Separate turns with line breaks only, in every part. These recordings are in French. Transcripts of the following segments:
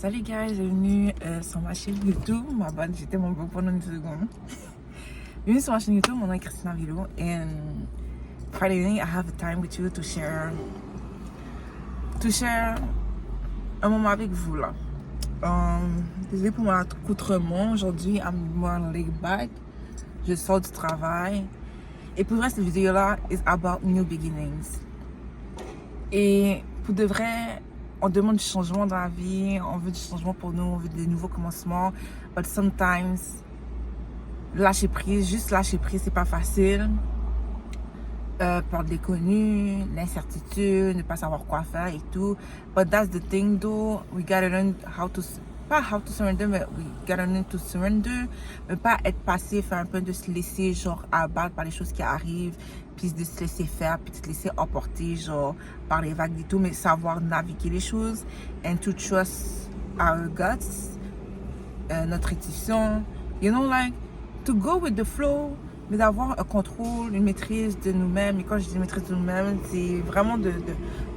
Salut guys, bienvenue sur ma chaîne YouTube. Ma bonne, j'étais mon beau pendant une seconde. Bienvenue sur ma chaîne YouTube, mon nom est Christina Vilo. And Friday night, I have a time with you to share un moment avec vous là. Désolée pour mon accoutrement. Aujourd'hui, I'm more laid back. Je sors du travail. Et pour le reste de cette vidéo là, is about new beginnings. Et pour de vrai, on demande du changement dans la vie, on veut du changement pour nous, on veut des nouveaux commencements. But sometimes, lâcher prise, juste lâcher prise, c'est pas facile. Par l'inconnu, l'incertitude, ne pas savoir quoi faire et tout. But that's the thing though, we gotta learn how to, pas how to surrender, mais we gotta learn to surrender. Mais pas être passif, un peu de se laisser genre abattre par les choses qui arrivent, puis de se laisser faire, puis de se laisser emporter genre par les vagues et tout, mais savoir naviguer les choses and to trust our guts, notre intuition, you know, like to go with the flow, mais d'avoir un contrôle, une maîtrise de nous-mêmes. Et quand je dis maîtrise de nous-mêmes, c'est vraiment de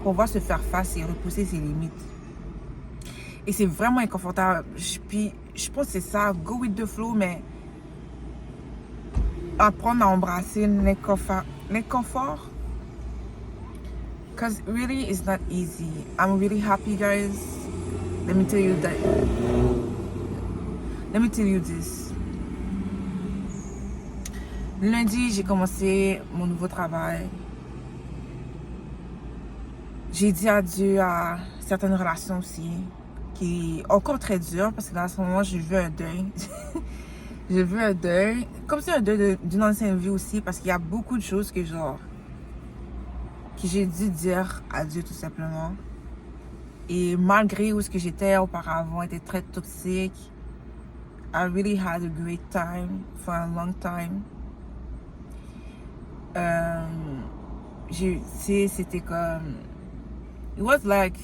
pouvoir se faire face et repousser ses limites. Et c'est vraiment inconfortable. Puis je pense que c'est ça, go with the flow, mais apprendre à embrasser l'inconfort. Because really it's not easy. I'm really happy, guys. Let me tell you this. Lundi, j'ai commencé mon nouveau travail. J'ai dit adieu à certaines relations aussi, qui est encore très dur parce que dans ce moment, j'ai vu un deuil. J'ai vu un deuil, comme c'est un deuil d'une ancienne vie aussi, parce qu'il y a beaucoup de choses que j'ai dû dire adieu tout simplement. Et malgré où ce que j'étais auparavant était très toxique, I really had a great time for a long time. C'était comme, it was like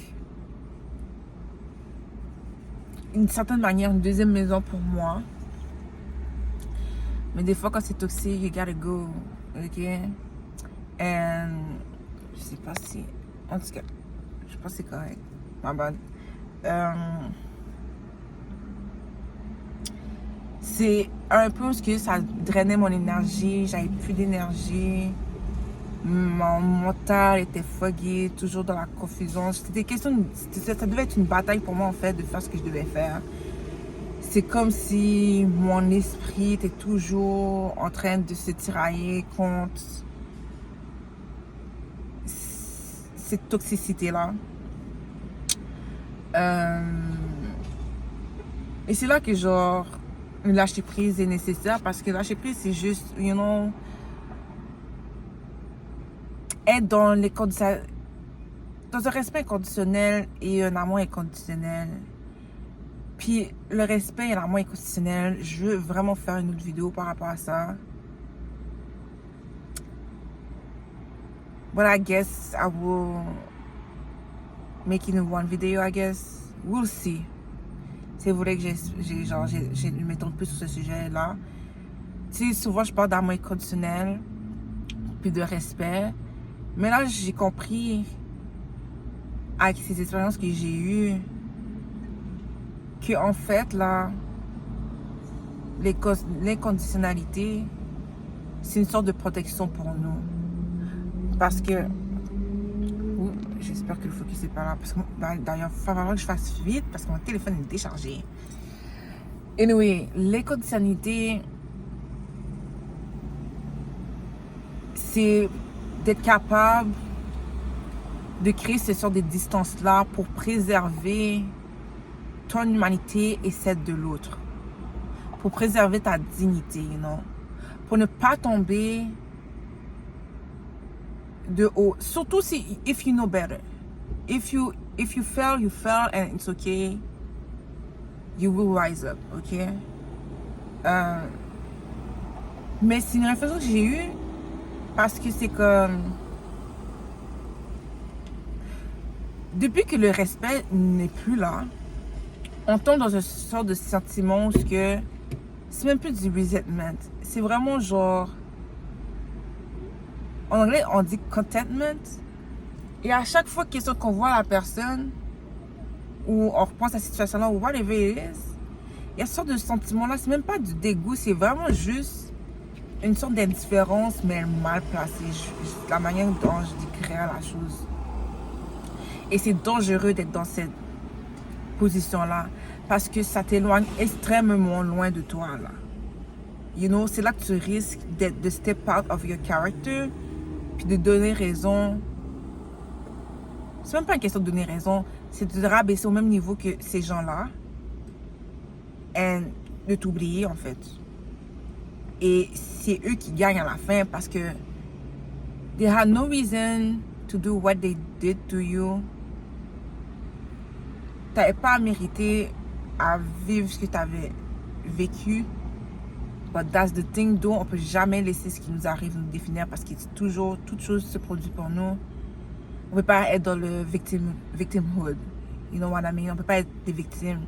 une certaine manière une deuxième maison pour moi, mais des fois quand c'est toxique, you gotta go, ok? And je sais pas si, en tout cas, je pense que c'est correct, my bad. C'est un peu parce que ça drainait mon énergie, j'avais plus d'énergie, mon mental était foggy, toujours dans la confusion. Ça devait être une bataille pour moi en fait de faire ce que je devais faire. C'est comme si mon esprit était toujours en train de se tirailler contre cette toxicité-là. Et c'est là que genre lâcher prise est nécessaire, parce que lâcher prise c'est juste, you know, être dans les conditions, dans un respect inconditionnel et un amour inconditionnel. Puis le respect et l'amour inconditionnel, je veux vraiment faire une autre vidéo par rapport à ça. But I guess I will make it in one video, I guess. We'll see. C'est vrai que j'ai mettons plus sur ce sujet-là. Tu sais, souvent je parle d'amour inconditionnel, puis de respect. Mais là, j'ai compris, avec ces expériences que j'ai eues, que en fait, là, l'inconditionnalité, c'est une sorte de protection pour nous. Parce que, j'espère que le focus n'est pas là. Parce que d'ailleurs, il va falloir que je fasse vite parce que mon téléphone est déchargé. Anyway, l'inconditionnalité, c'est d'être capable de créer ce genre de distance-là pour préserver ton humanité et celle de l'autre. Pour préserver ta dignité, you know? Pour ne pas tomber de haut. Surtout si, if you know better. If you fail, you fail and it's okay. You will rise up, ok? Mais c'est une réflexion que j'ai eue parce que c'est comme, depuis que le respect n'est plus là, on tombe dans une sorte de sentiment où c'est même plus du resentment. C'est vraiment genre, en anglais on dit contentment. Et à chaque fois qu'on voit la personne, ou on repense à cette situation-là, ou whatever it is, il y a ce sorte de sentiment-là, c'est même pas du dégoût, c'est vraiment juste une sorte d'indifférence, mais mal placée. La manière dont je décrirais la chose. Et c'est dangereux d'être dans cette position-là, parce que ça t'éloigne extrêmement loin de toi, là. You know, c'est là que tu risques de step out of your character, puis de donner raison. C'est même pas une question de donner raison, c'est de te rabaisser au même niveau que ces gens-là, et de t'oublier, en fait. Et c'est eux qui gagnent à la fin, parce que they had no reason to do what they did to you. T'avais pas mérité à vivre ce que tu avais vécu. But that's the thing, though, on peut jamais laisser ce qui nous arrive nous définir, parce que toujours, toute chose se produit pour nous. On peut pas être dans le victimhood. You know what I mean? On peut pas être des victimes.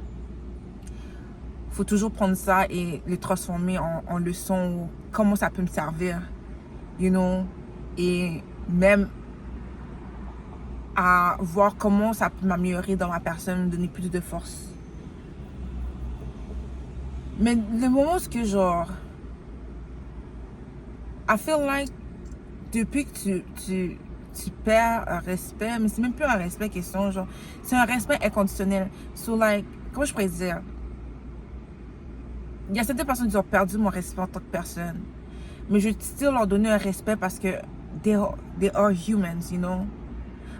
Faut toujours prendre ça et le transformer en leçon, ou comment ça peut me servir. You know? Et même à voir comment ça peut m'améliorer dans ma personne, me donner plus de force. Mais le moment où genre, I feel like, depuis que tu perds un respect, mais c'est même plus un respect question, genre, c'est un respect inconditionnel. So like, comment je pourrais dire? Il y a certaines personnes qui ont perdu mon respect en tant que personne. Mais je vais still leur donner un respect parce que they are humans, you know?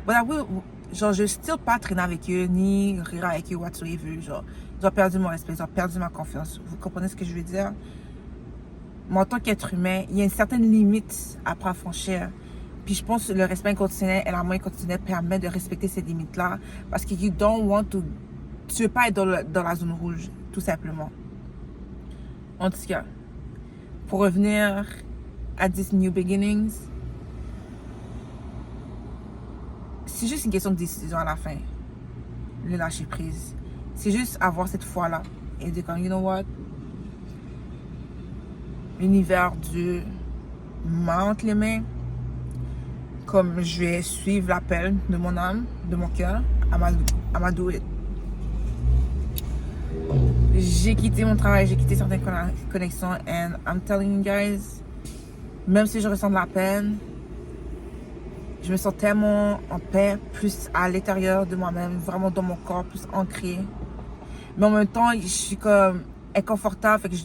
But I will, genre, je vais still pas traîner avec eux, ni rire avec eux, whatsoever, genre. Ils ont perdu mon respect, ils ont perdu ma confiance. Vous comprenez ce que je veux dire? Mais en tant qu'être humain, il y a une certaine limite à pas franchir. Puis je pense que le respect inconditionnel et l'amour inconditionnel permet de respecter ces limites-là. Parce que you don't want to... Tu veux pas être dans la zone rouge, tout simplement. En tout cas, pour revenir à This New Beginnings, c'est juste une question de décision à la fin. Le lâcher prise. C'est juste avoir cette foi-là. Et dire comme, you know what? L'univers Dieu m'a entre les mains. Comme je vais suivre l'appel de mon âme, de mon cœur, à do it. J'ai quitté mon travail, j'ai quitté certaines connexions, and I'm telling you guys, même si je ressens de la peine, je me sens tellement en paix, plus à l'intérieur de moi-même, vraiment dans mon corps, plus ancré. Mais en même temps, je suis comme inconfortable, fait que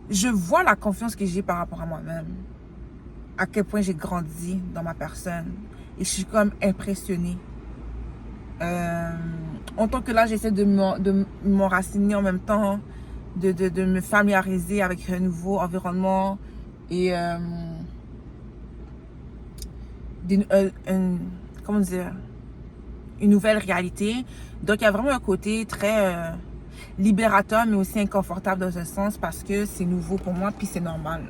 je vois la confiance que j'ai par rapport à moi-même. À quel point j'ai grandi dans ma personne. Et je suis comme impressionnée. En tant que là, j'essaie de m'enraciner en même temps, de me familiariser avec un nouveau environnement et comment dire, une nouvelle réalité. Donc, il y a vraiment un côté très libérateur, mais aussi inconfortable dans un sens parce que c'est nouveau pour moi, puis c'est normal.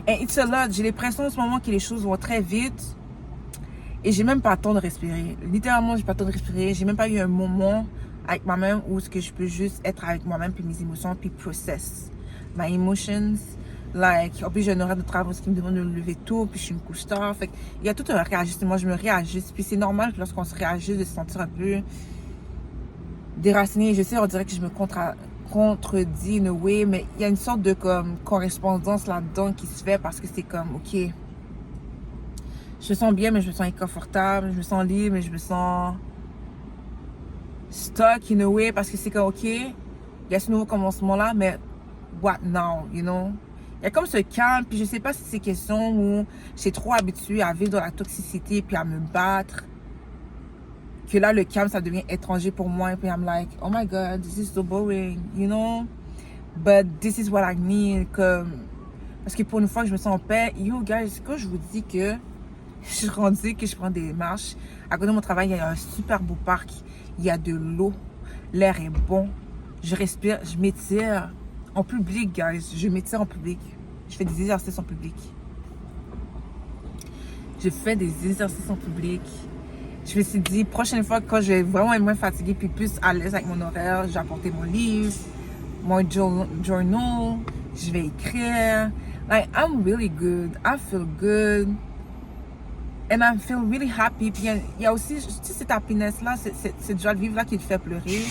Et it's a lot. J'ai l'impression en ce moment que les choses vont très vite et j'ai même pas le temps de respirer. Littéralement, j'ai pas le temps de respirer. J'ai même pas eu un moment avec moi-même où ce que je peux juste être avec moi-même puis mes émotions puis process my emotions. Like, en plus, j'ai un horaire de travail qui me demande de me lever tôt, puis je suis une couche tard. Fait il y a tout un réajustement. Je me réajuste. Puis c'est normal que lorsqu'on se réajuste de se sentir un peu déraciné. Je sais, on dirait que je me contredis in a way, mais il y a une sorte de comme correspondance là-dedans qui se fait parce que c'est comme, ok, je me sens bien, mais je me sens inconfortable. Je me sens libre, mais je me sens stuck in a way parce que c'est comme, ok, il y a ce nouveau commencement-là, mais what now, you know? Il y a comme ce calme, puis je sais pas si c'est question où j'ai trop habitué à vivre dans la toxicité puis à me battre, que là, le calme, ça devient étranger pour moi. Et puis, I'm like, oh my God, this is so boring, you know? But this is what I need. Comme... Parce que pour une fois que je me sens en paix, yo, guys, quand je vous dis que je suis rendue, que je prends des marches, à côté de mon travail, il y a un super beau parc, il y a de l'eau, l'air est bon, je respire, je m'étire en public, guys. Je m'étire en public. Je fais des exercices en public. Je fais des exercices en public. Je me suis dit, prochaine fois, quand je vais vraiment être moins fatiguée puis plus à l'aise avec mon horaire, j'ai apporté mon livre, mon journal, je vais écrire. Like, I'm really good. I feel good. And I feel really happy. Puis il y a aussi, tu sais, cette happiness-là, cette joie de vivre-là qui te fait pleurer.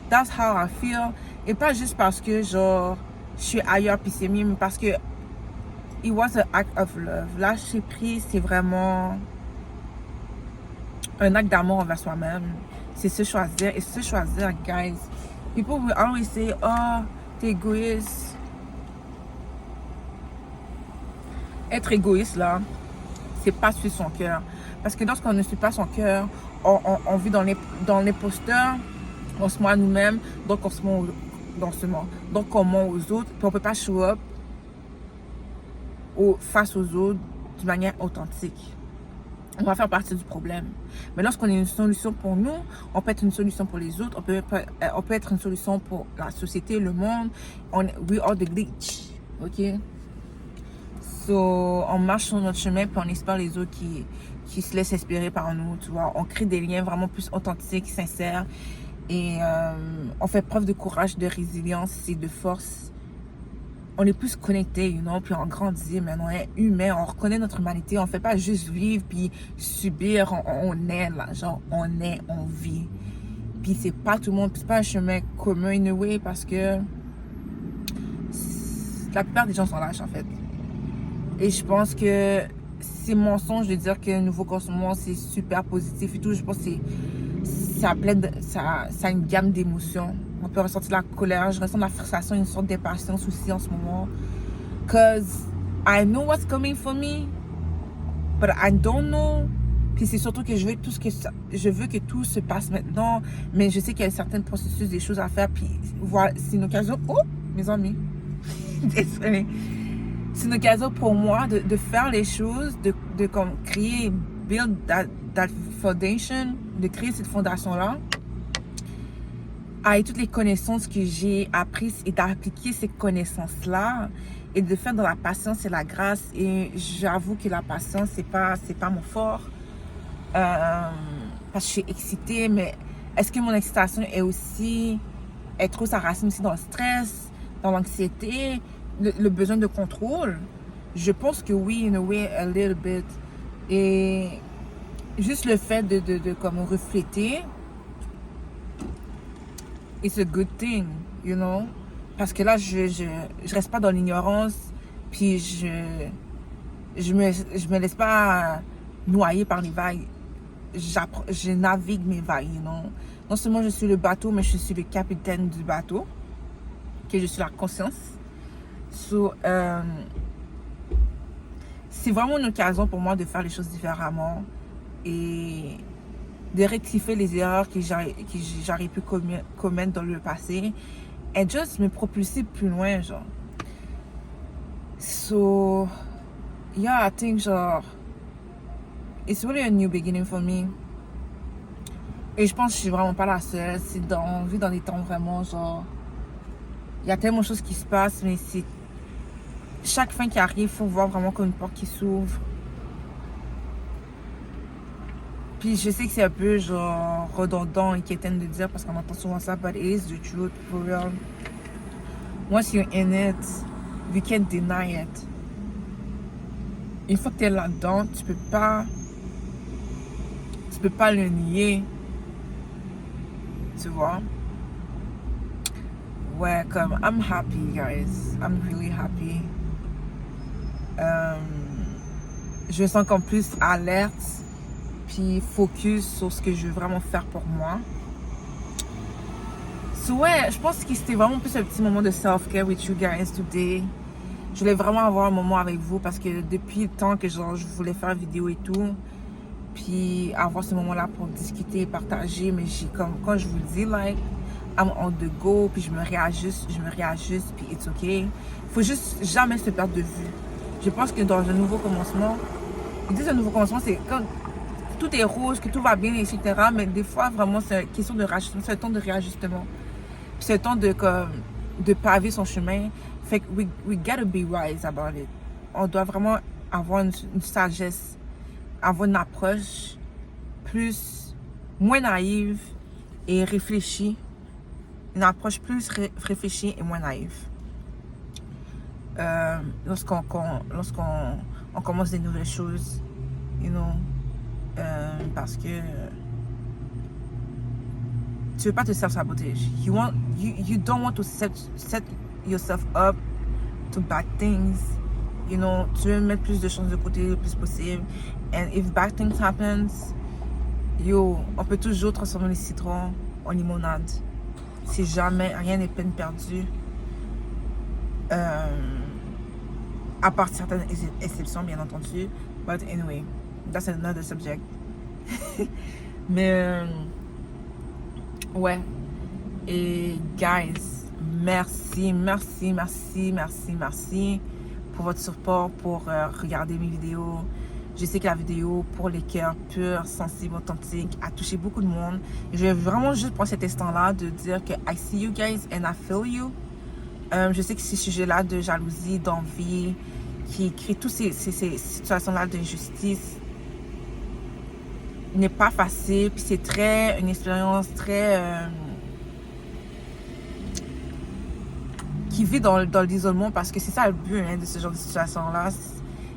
That's how I feel. Et pas juste parce que, genre, je suis ailleurs puis c'est mieux, mais parce que it was an act of love. Lâcher prise, c'est vraiment un acte d'amour envers soi-même. C'est se choisir. Et se choisir, guys. People will always say, oh, t'es égoïste. Être égoïste, là, c'est pas suivre son cœur. Parce que lorsqu'on ne suit pas son cœur, on vit dans l'imposteur, on se ment à nous-mêmes, donc on se ment donc on ment aux autres, puis on peut pas show up face aux autres d'une manière authentique. On va faire partie du problème. Mais lorsqu'on est une solution pour nous, on peut être une solution pour les autres, on peut être une solution pour la société, le monde. We are the glitch, ok? So, on marche sur notre chemin, puis on espère les autres qui se laissent inspirer par nous, tu vois. On crée des liens vraiment plus authentiques, sincères. Et on fait preuve de courage, de résilience et de force. On est plus connectés, you know, puis on grandit, mais on est humain, on reconnaît notre humanité. On fait pas juste vivre, puis subir, on est là, genre, on vit. Puis c'est pas tout le monde, c'est pas un chemin commun, in a way, parce que la plupart des gens sont lâches, en fait. Et je pense que c'est mensonge de dire que le nouveau consommement, c'est super positif et tout. Je pense que ça a une gamme d'émotions. On peut ressentir la colère, je ressens la frustration, une sorte d'impatience aussi en ce moment. Cause I know what's coming for me, but I don't know. Puis c'est surtout que je veux que tout se passe maintenant, mais je sais qu'il y a certains processus, des choses à faire. Puis voilà, c'est une occasion. Oh, mes amis, désolé. C'est une occasion pour moi de faire les choses, de comme créer, build that foundation, de créer cette fondation-là, avec toutes les connaissances que j'ai apprises et d'appliquer ces connaissances-là et de faire dans la patience et la grâce. Et j'avoue que la patience, c'est pas mon fort, parce que je suis excitée, mais est-ce que mon excitation elle trouve sa racine aussi dans le stress, dans l'anxiété, le besoin de contrôle? Je pense que oui, in a way, a little bit. Et juste le fait de comme refléter, it's a good thing, you know? Parce que là, je reste pas dans l'ignorance, puis je me laisse pas noyer par les vagues. Je navigue mes vagues, you know? Non seulement je suis le bateau, mais je suis le capitaine du bateau, que je suis la conscience. So, c'est vraiment une occasion pour moi de faire les choses différemment et de rectifier les erreurs que j'aurais pu commettre dans le passé et juste me propulser plus loin, genre. So, yeah, I think, genre, it's really a new beginning for me. Et je pense que je suis vraiment pas la seule. On vit dans des temps vraiment, genre, il y a tellement de choses qui se passent, mais c'est chaque fin qui arrive, il faut voir vraiment comme une porte qui s'ouvre. Puis je sais que c'est un peu genre redondant et quétaine de dire parce qu'on entend souvent ça, but it is the truth, for real. Once you're in it, you can't deny it. Une fois que t'es là-dedans, tu peux pas le nier. Tu vois? Ouais, comme I'm happy, guys. I'm really happy. Je me sens comme plus alerte, puis focus sur ce que je veux vraiment faire pour moi. So ouais, je pense que c'était vraiment plus un petit moment de self-care with you guys today. Je voulais vraiment avoir un moment avec vous parce que depuis le temps que genre, je voulais faire une vidéo et tout, puis avoir ce moment-là pour discuter et partager, mais j'ai comme, quand je vous le dis, like, I'm on the go, puis je me réajuste, puis it's okay. Faut juste jamais se perdre de vue. Je pense que dans un nouveau commencement, ils disent un nouveau commencement, c'est quand tout est rose, que tout va bien, etc. Mais des fois, vraiment, c'est une question de réajustement, c'est un temps de réajustement. Puis c'est un temps de paver son chemin. Fait que we gotta be wise about it. On doit vraiment avoir une sagesse, avoir une approche moins naïve et réfléchie. Une approche plus réfléchie et moins naïve. Lorsqu'on commence des nouvelles choses, you know, Parce que tu veux pas te self-sabotage. You don't want to set yourself up to bad things. You know, tu veux mettre plus de chances de côté le plus possible. And if bad things happens, on peut toujours transformer les citrons en limonade. Si jamais, rien n'est peine perdue. À part certaines exceptions, bien entendu. But anyway, that's another subject. Mais, ouais. Et guys, merci pour votre support, pour regarder mes vidéos. Je sais que la vidéo pour les cœurs purs, sensibles, authentiques a touché beaucoup de monde. Je vais vraiment juste prendre cet instant-là de dire que I see you guys and I feel you. Je sais que ces sujets-là de jalousie, d'envie, qui créent toutes ces situations-là d'injustice, n'est pas facile. Puis c'est une expérience très... qui vit dans l'isolement, parce que c'est ça le but de ce genre de situation-là.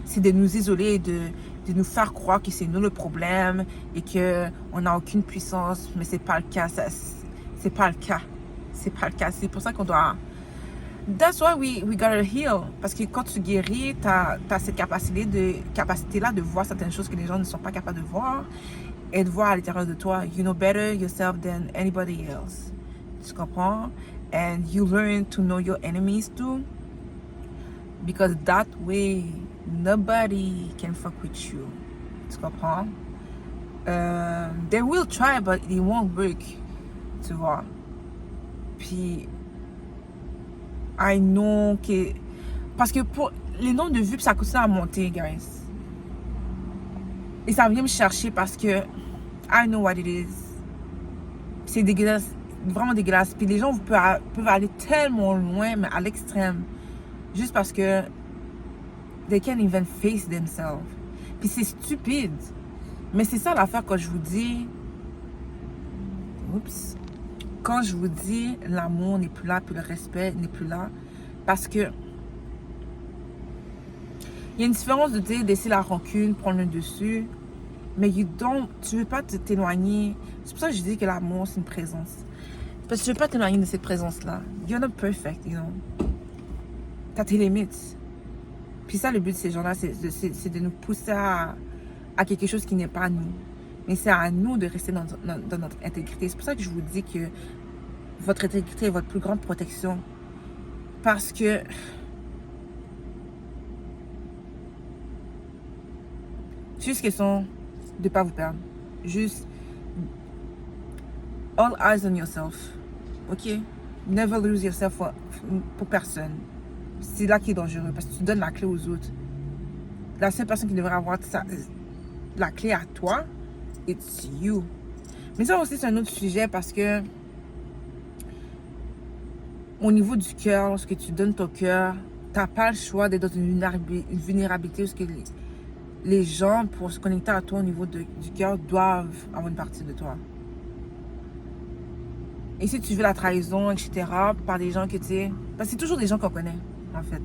C'est de nous isoler et de nous faire croire que c'est nous le problème et qu'on n'a aucune puissance. Mais c'est pas le cas. C'est pas le cas. C'est pas le cas. C'est pour ça qu'on doit... That's why we gotta heal. Parce que quand tu guéris, t'as cette capacité-là de voir certaines choses que les gens ne sont pas capables de voir et de voir à l'intérieur de toi. You know better yourself than anybody else. Tu comprends? And you learn to know your enemies too. Because that way, nobody can fuck with you. Tu comprends? They will try, but it won't work. Tu vois? Puis, I know que... Parce que pour les nombres de vues, ça continue à monter, guys. Et ça vient me chercher parce que I know what it is. C'est dégueulasse, vraiment dégueulasse. Puis les gens peuvent aller tellement loin, mais à l'extrême. Juste parce que they can't even face themselves. Puis c'est stupide. Mais c'est ça l'affaire quand je vous dis... Oups. Quand je vous dis l'amour n'est plus là, puis le respect n'est plus là, parce que il y a une différence de dire laisser la rancune prendre le dessus, mais tu veux pas t'éloigner. C'est pour ça que je dis que l'amour c'est une présence. Parce que tu veux pas t'éloigner de cette présence-là. You're not perfect, you know. T'as tes limites. Puis ça, le but de ces gens-là, c'est de nous pousser à quelque chose qui n'est pas nous. Mais c'est à nous de rester dans notre intégrité. C'est pour ça que je vous dis que votre intégrité est votre plus grande protection. Parce que juste question de ne pas vous perdre. Juste all eyes on yourself. Ok? Never lose yourself pour personne. C'est là qui est dangereux parce que tu donnes la clé aux autres. La seule personne qui devrait avoir la clé à toi, it's you. Mais ça aussi, c'est un autre sujet parce que au niveau du cœur, lorsque tu donnes ton cœur, tu n'as pas le choix d'être dans une vulnérabilité parce que les gens, pour se connecter à toi au niveau du cœur, doivent avoir une partie de toi. Et si tu veux la trahison, etc., par des gens que tu sais... Parce que c'est toujours des gens qu'on connaît, en fait.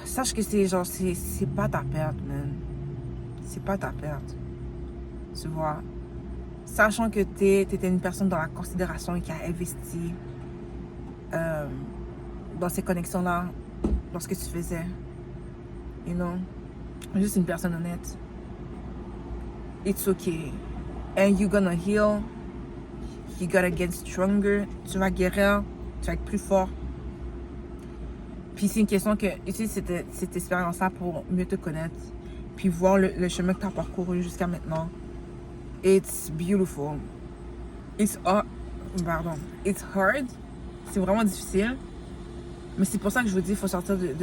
Sache que c'est pas ta perte, man. C'est pas ta perte. Tu vois. Sachant que t'étais une personne dans la considération et qui a investi dans ces connexions-là lorsque tu faisais. You know. Juste une personne honnête. It's okay. And you're gonna heal. You gotta get stronger. Tu vas guérir. Tu vas être plus fort. Puis c'est une question que utilise cette expérience-là pour mieux te connaître. Puis voir le chemin que tu as parcouru jusqu'à maintenant. It's beautiful. It's hard. C'est vraiment difficile. Mais c'est pour ça que je vous dis qu'il faut sortir de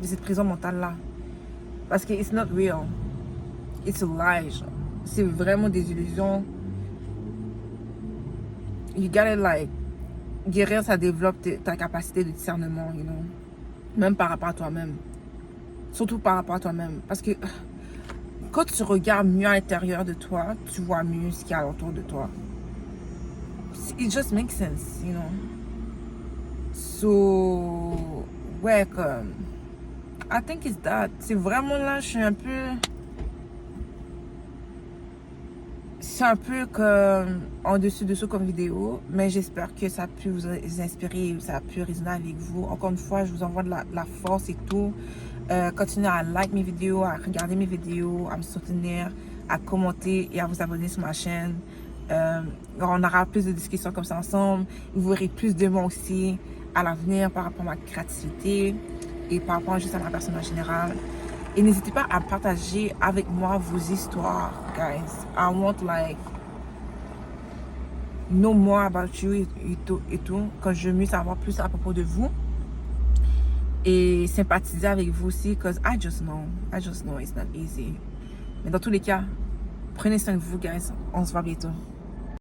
cette prison mentale-là. Parce que it's not real. It's a lie. C'est vraiment des illusions. You gotta guérir, ça développe ta capacité de discernement, you know. Même par rapport à toi-même. Surtout par rapport à toi-même. Parce que quand tu regardes mieux à l'intérieur de toi, tu vois mieux ce qu'il y a autour de toi. It just makes sense, you know. So, ouais, comme... I think it's that. C'est vraiment là, je suis un peu... C'est un peu comme en dessous comme vidéo, mais j'espère que ça a pu vous inspirer, ça a pu résonner avec vous. Encore une fois, je vous envoie de la force et tout. Continuez à like mes vidéos, à regarder mes vidéos, à me soutenir, à commenter et à vous abonner sur ma chaîne. On aura plus de discussions comme ça ensemble. Vous verrez plus de moi aussi à l'avenir par rapport à ma créativité et par rapport juste à ma personne en général. Et n'hésitez pas à partager avec moi vos histoires, guys. I want like know more about you et tout. Quand je veux mieux savoir plus à propos de vous. Et sympathiser avec vous aussi, because I just know it's not easy. Mais dans tous les cas, prenez soin de vous, guys. On se voit bientôt.